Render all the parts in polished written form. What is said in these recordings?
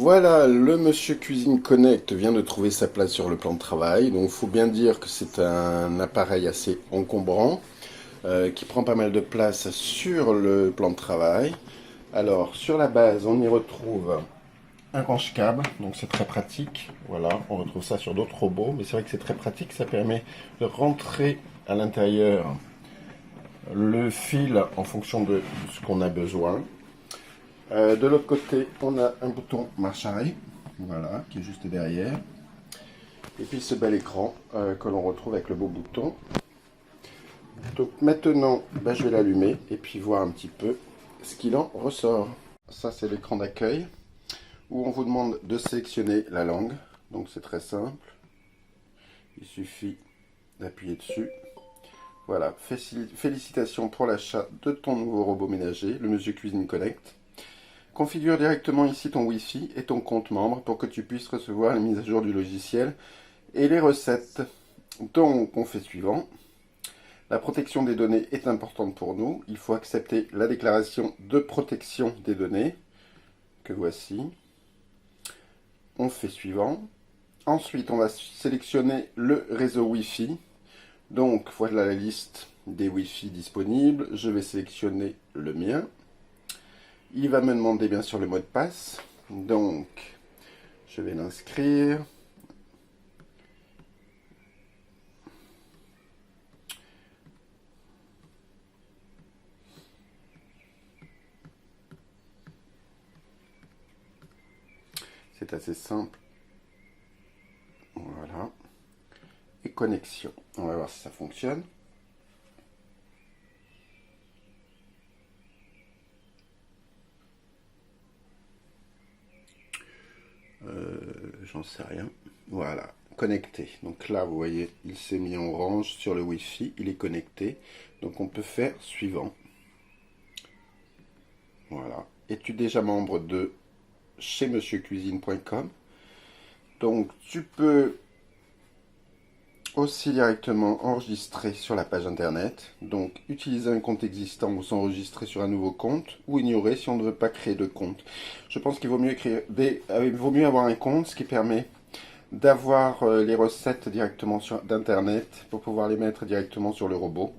Voilà, le Monsieur Cuisine Connect vient de trouver sa place sur le plan de travail. Donc, il faut bien dire que c'est un appareil assez encombrant qui prend pas mal de place sur le plan de travail. Alors, sur la base, on y retrouve un range-câble, donc c'est très pratique. Voilà, on retrouve ça sur d'autres robots, mais c'est vrai que c'est très pratique. Ça permet de rentrer à l'intérieur le fil en fonction de ce qu'on a besoin. De l'autre côté, on a un bouton marche arrêt, voilà, qui est juste derrière. Et puis ce bel écran que l'on retrouve avec le beau bouton. Donc maintenant, je vais l'allumer et puis voir un petit peu ce qu'il en ressort. Ça, c'est l'écran d'accueil où on vous demande de sélectionner la langue. Donc c'est très simple. Il suffit d'appuyer dessus. Voilà, félicitations pour l'achat de ton nouveau robot ménager, le Monsieur Cuisine Connect. Configure directement ici ton Wi-Fi et ton compte membre pour que tu puisses recevoir les mises à jour du logiciel et les recettes. Donc, on fait suivant. La protection des données est importante pour nous. Il faut accepter la déclaration de protection des données, que voici. On fait suivant. Ensuite, on va sélectionner le réseau Wi-Fi. Donc, voilà la liste des Wi-Fi disponibles. Je vais sélectionner le mien. Il va me demander bien sûr le mot de passe. Donc, je vais l'inscrire. C'est assez simple. Voilà. Et connexion. On va voir si ça fonctionne. J'en sais rien. Voilà, connecté. Donc là, vous voyez, il s'est mis en orange sur le Wi-Fi, il est connecté. Donc on peut faire suivant. Voilà. Es-tu déjà membre de chez monsieurcuisine.com? Donc tu peux aussi directement enregistrer sur la page internet. Donc utiliser un compte existant ou s'enregistrer sur un nouveau compte ou ignorer si on ne veut pas créer de compte. Je pense qu'il vaut mieux il vaut mieux avoir un compte, ce qui permet d'avoir les recettes directement d'internet pour pouvoir les mettre directement sur le robot.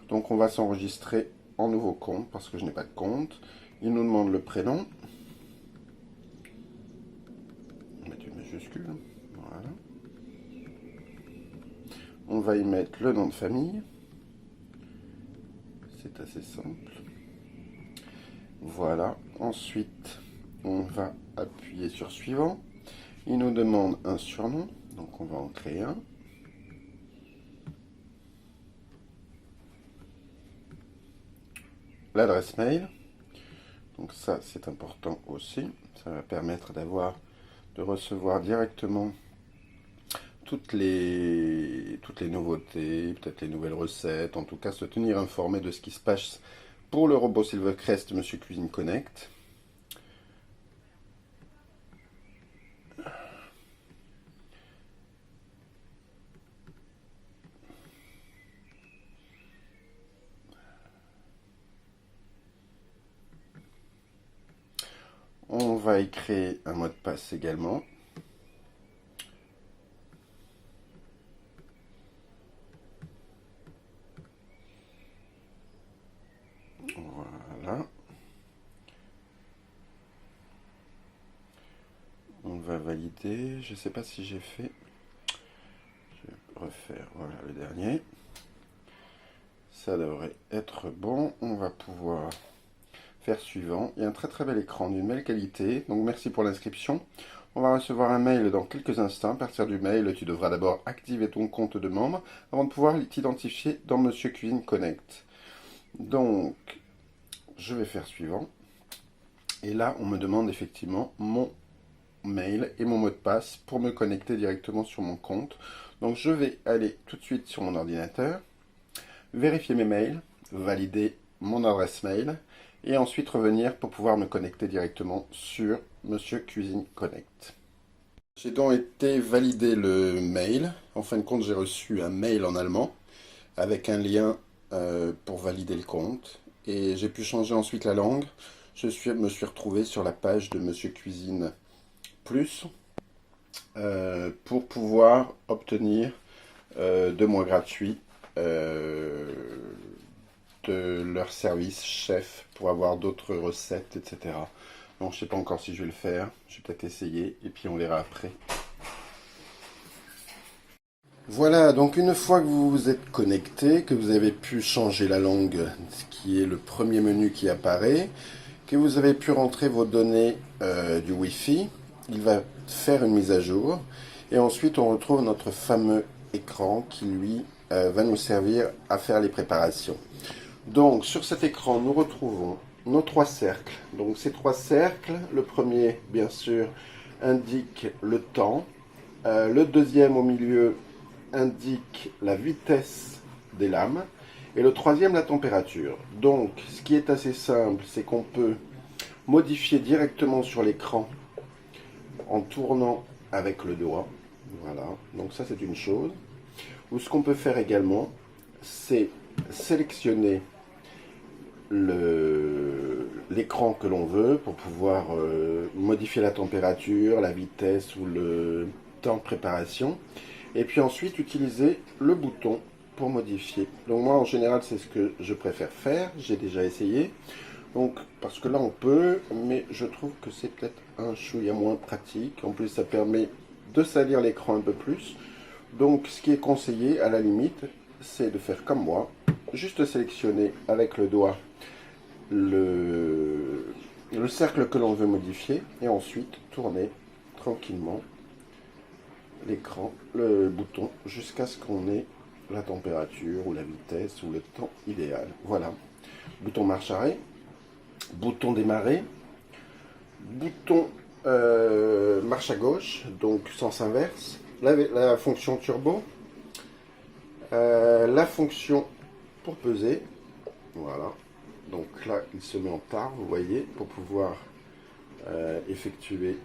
Donc on va s'enregistrer en nouveau compte parce que je n'ai pas de compte. Il nous demande le prénom. On va mettre une majuscule. Voilà. On va y mettre le nom de famille. C'est assez simple. Voilà. Ensuite, on va appuyer sur suivant. Il nous demande un surnom. Donc on va en créer un. L'adresse mail. Donc ça, c'est important aussi. Ça va permettre de recevoir directement toutes les nouveautés, peut-être les nouvelles recettes, en tout cas se tenir informé de ce qui se passe pour le robot Silvercrest Monsieur Cuisine Connect. On va y créer un mot de passe également. Voilà. On va valider. Je ne sais pas si j'ai fait. Je vais refaire. Voilà le dernier. Ça devrait être bon. On va pouvoir faire suivant. Il y a un très très bel écran d'une belle qualité. Donc merci pour l'inscription. On va recevoir un mail dans quelques instants. À partir du mail, tu devras d'abord activer ton compte de membre avant de pouvoir t'identifier dans Monsieur Cuisine Connect. Donc, je vais faire suivant. Et là, on me demande effectivement mon mail et mon mot de passe pour me connecter directement sur mon compte. Donc, je vais aller tout de suite sur mon ordinateur, vérifier mes mails, valider mon adresse mail et ensuite revenir pour pouvoir me connecter directement sur Monsieur Cuisine Connect. J'ai donc été valider le mail. En fin de compte, j'ai reçu un mail en allemand avec un lien pour valider le compte. Et j'ai pu changer ensuite la langue. Me suis retrouvé sur la page de monsieurcuisine.com plus pour pouvoir obtenir 2 mois gratuits de leur service chef pour avoir d'autres recettes, etc. Donc je sais pas encore si je vais le faire, je vais peut-être essayer et puis on verra après. Voilà, donc une fois que vous vous êtes connecté, que vous avez pu changer la langue, ce qui est le premier menu qui apparaît, que vous avez pu rentrer vos données du Wi-Fi, il va faire une mise à jour et ensuite on retrouve notre fameux écran qui lui va nous servir à faire les préparations. Donc sur cet écran nous retrouvons nos 3 cercles. Donc ces 3 cercles, le premier bien sûr indique le temps, le deuxième au milieu indique la vitesse des lames et le troisième la température. Donc ce qui est assez simple, c'est qu'on peut modifier directement sur l'écran en tournant avec le doigt. Voilà, donc ça c'est une chose. Ou ce qu'on peut faire également, c'est sélectionner l'écran que l'on veut pour pouvoir modifier la température, la vitesse ou le temps de préparation. Et puis ensuite utiliser le bouton pour modifier. Donc moi en général c'est ce que je préfère faire, j'ai déjà essayé. Donc parce que là on peut, mais je trouve que c'est peut-être un chouïa moins pratique. En plus ça permet de salir l'écran un peu plus. Donc ce qui est conseillé à la limite, c'est de faire comme moi, juste sélectionner avec le doigt le cercle que l'on veut modifier et ensuite tourner tranquillement l'écran, le bouton, jusqu'à ce qu'on ait la température ou la vitesse ou le temps idéal. Voilà. Bouton marche arrêt, bouton démarrer, bouton marche à gauche, donc sens inverse, la fonction turbo, la fonction pour peser, voilà. Donc là, il se met en tard, vous voyez, pour pouvoir effectuer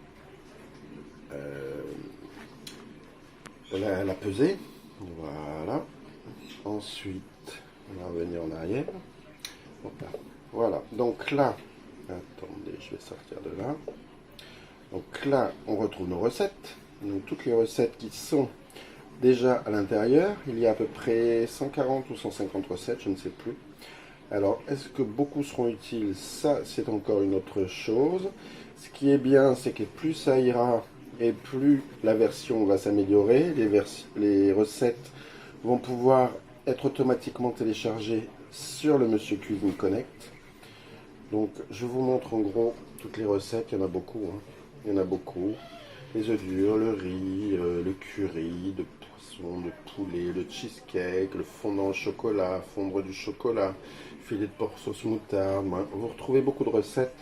la pesée. Voilà. Ensuite, on va revenir en arrière. Voilà. Donc là, attendez, je vais sortir de là. Donc là, on retrouve nos recettes. Donc toutes les recettes qui sont déjà à l'intérieur. Il y a à peu près 140 ou 150 recettes, je ne sais plus. Alors, est-ce que beaucoup seront utiles? Ça, c'est encore une autre chose. Ce qui est bien, c'est que plus ça ira et plus la version va s'améliorer. Les recettes vont pouvoir être automatiquement téléchargées sur le Monsieur Cuisine Connect. Donc, je vous montre en gros toutes les recettes. Il y en a beaucoup. Hein. Il y en a beaucoup. Les œufs durs, le riz, le curry, de poisson, de poulet, le cheesecake, le fondant au chocolat, fondre du chocolat, filet de porc sauce moutarde. Vous retrouvez beaucoup de recettes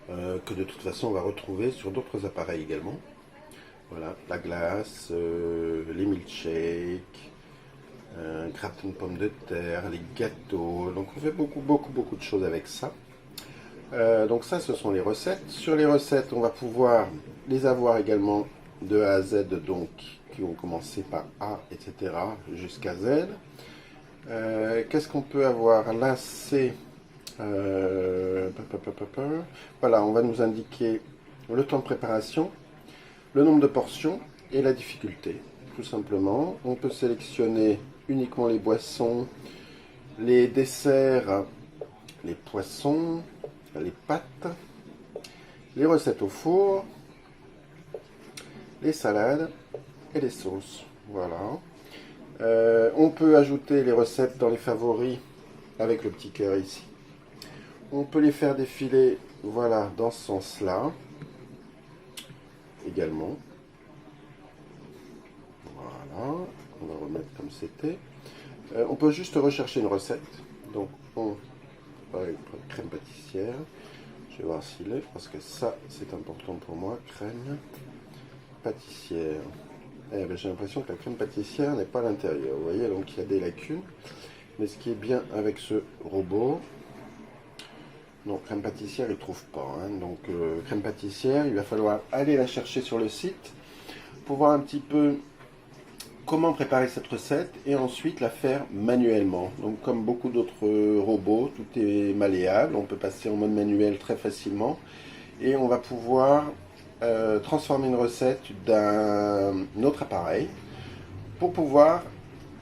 que de toute façon on va retrouver sur d'autres appareils également. Voilà, la glace, les milkshakes, gratin de pommes de terre, les gâteaux. Donc on fait beaucoup de choses avec ça. Donc ça, ce sont les recettes. Sur les recettes, on va pouvoir les avoir également de A à Z, donc qui vont commencer par A, etc. jusqu'à Z. Qu'est-ce qu'on peut avoir? Là, c'est... voilà, on va nous indiquer le temps de préparation, le nombre de portions et la difficulté, tout simplement. On peut sélectionner uniquement les boissons, les desserts, les poissons, les pâtes, les recettes au four, les salades et les sauces. Voilà. On peut ajouter les recettes dans les favoris avec le petit cœur ici. On peut les faire défiler, voilà, dans ce sens-là également. Voilà, on va remettre comme c'était. On peut juste rechercher une recette. Donc, on crème pâtissière. Je vais voir s'il est, parce que ça, c'est important pour moi. Crème pâtissière. Eh ben, j'ai l'impression que la crème pâtissière n'est pas à l'intérieur. Vous voyez, donc il y a des lacunes. Mais ce qui est bien avec ce robot, non, crème pâtissière, il ne trouve pas. Hein. Donc, crème pâtissière, il va falloir aller la chercher sur le site pour voir un petit peu comment préparer cette recette et ensuite la faire manuellement. Donc, comme beaucoup d'autres robots, tout est malléable. On peut passer en mode manuel très facilement et on va pouvoir transformer une recette d'un autre appareil pour pouvoir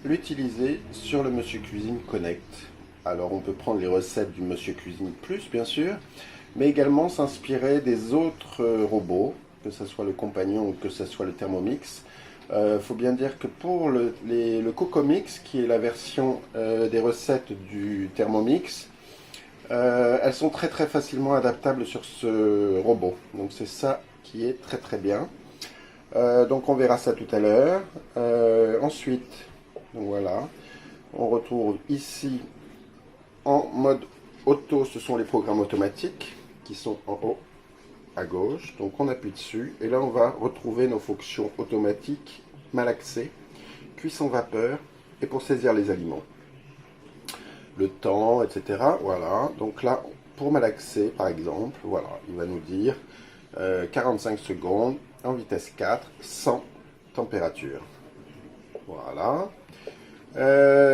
l'utiliser sur le Monsieur Cuisine Connect. Alors on peut prendre les recettes du Monsieur Cuisine Plus bien sûr, mais également s'inspirer des autres robots, que ce soit le Compagnon ou que ce soit le Thermomix. Faut bien dire que pour le Cocomix, qui est la version des recettes du Thermomix, elles sont très facilement adaptables sur ce robot. Donc c'est ça qui est très bien. Donc on verra ça tout à l'heure. Ensuite, donc voilà, on retrouve ici en mode auto, ce sont les programmes automatiques qui sont en haut à gauche. Donc on appuie dessus et là on va retrouver nos fonctions automatiques, malaxer, cuisson vapeur et pour saisir les aliments. Le temps, etc. Voilà, donc là pour malaxer par exemple, voilà, il va nous dire 45 secondes en vitesse 4 sans température. Voilà.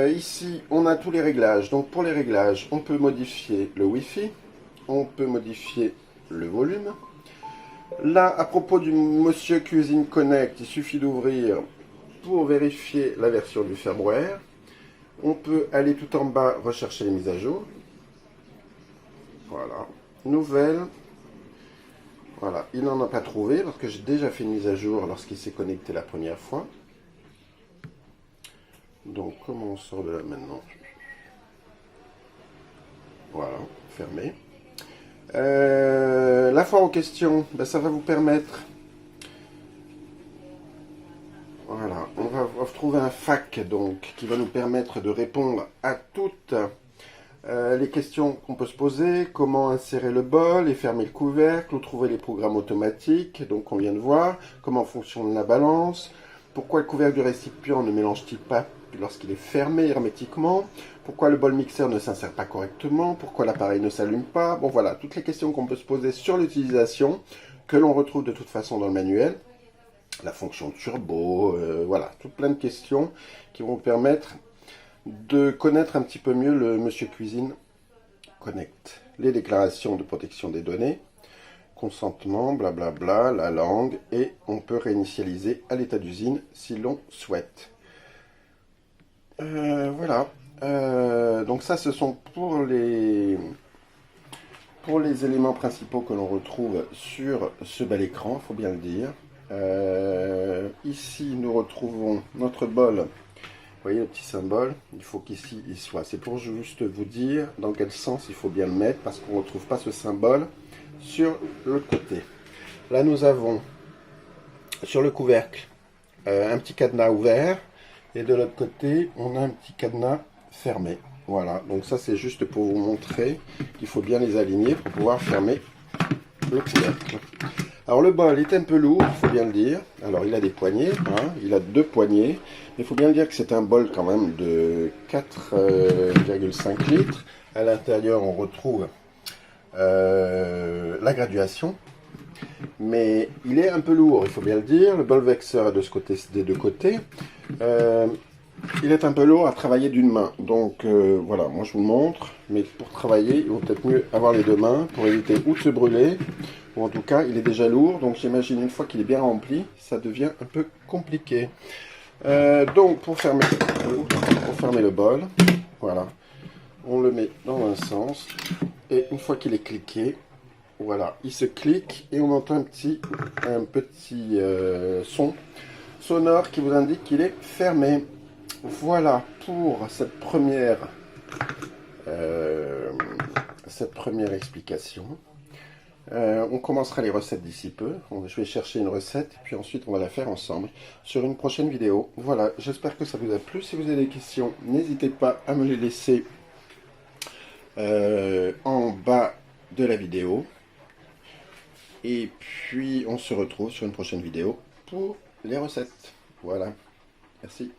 Ici on a tous les réglages. Donc pour les réglages on peut modifier le Wi-Fi, on peut modifier le volume. Là à propos du Monsieur Cuisine Connect, il suffit d'ouvrir pour vérifier la version du firmware. On peut aller tout en bas rechercher les mises à jour. Voilà, nouvelle. Voilà, il n'en a pas trouvé parce que j'ai déjà fait une mise à jour lorsqu'il s'est connecté la première fois. Donc comment on sort de là maintenant? Voilà, fermé. La foire aux questions, ben, ça va vous permettre... Voilà, on va retrouver un FAQ donc, qui va nous permettre de répondre à toutes les questions qu'on peut se poser. Comment insérer le bol et fermer le couvercle, où trouver les programmes automatiques, donc on vient de voir. Comment fonctionne la balance. Pourquoi le couvercle du récipient ne mélange-t-il pas lorsqu'il est fermé hermétiquement? Pourquoi le bol mixeur ne s'insère pas correctement? Pourquoi l'appareil ne s'allume pas? Bon voilà, toutes les questions qu'on peut se poser sur l'utilisation, que l'on retrouve de toute façon dans le manuel. La fonction turbo, voilà, tout plein de questions qui vont vous permettre de connaître un petit peu mieux le Monsieur Cuisine Connect. Les déclarations de protection des données, consentement, blablabla, la langue, et on peut réinitialiser à l'état d'usine si l'on souhaite. Voilà, donc ça ce sont pour les éléments principaux que l'on retrouve sur ce bel écran, il faut bien le dire. Ici nous retrouvons notre bol. Vous voyez le petit symbole, il faut qu'ici il soit. C'est pour juste vous dire dans quel sens il faut bien le mettre parce qu'on ne retrouve pas ce symbole sur l'autre côté. Là nous avons sur le couvercle un petit cadenas ouvert et de l'autre côté on a un petit cadenas fermé. Voilà, donc ça c'est juste pour vous montrer qu'il faut bien les aligner pour pouvoir fermer le couvercle. Alors le bol est un peu lourd, il faut bien le dire. Alors il a des poignées, hein, il a 2 poignées. Mais il faut bien le dire que c'est un bol quand même de 4,5 litres. À l'intérieur on retrouve la graduation. Mais il est un peu lourd, il faut bien le dire. Le bol vexeur est de ce côté, des deux côtés. Il est un peu lourd à travailler d'une main. Donc voilà, moi je vous le montre. Mais pour travailler, il vaut peut-être mieux avoir les 2 mains pour éviter ou de se brûler. Ou en tout cas, il est déjà lourd. Donc j'imagine une fois qu'il est bien rempli, ça devient un peu compliqué. Donc pour fermer le bol, voilà, on le met dans un sens. Et une fois qu'il est cliqué, voilà, il se clique et on entend un petit son sonore qui vous indique qu'il est fermé. Voilà pour cette première explication. On commencera les recettes d'ici peu. Je vais chercher une recette et puis ensuite on va la faire ensemble sur une prochaine vidéo. Voilà, j'espère que ça vous a plu. Si vous avez des questions, n'hésitez pas à me les laisser en bas de la vidéo. Et puis on se retrouve sur une prochaine vidéo pour les recettes. Voilà, merci.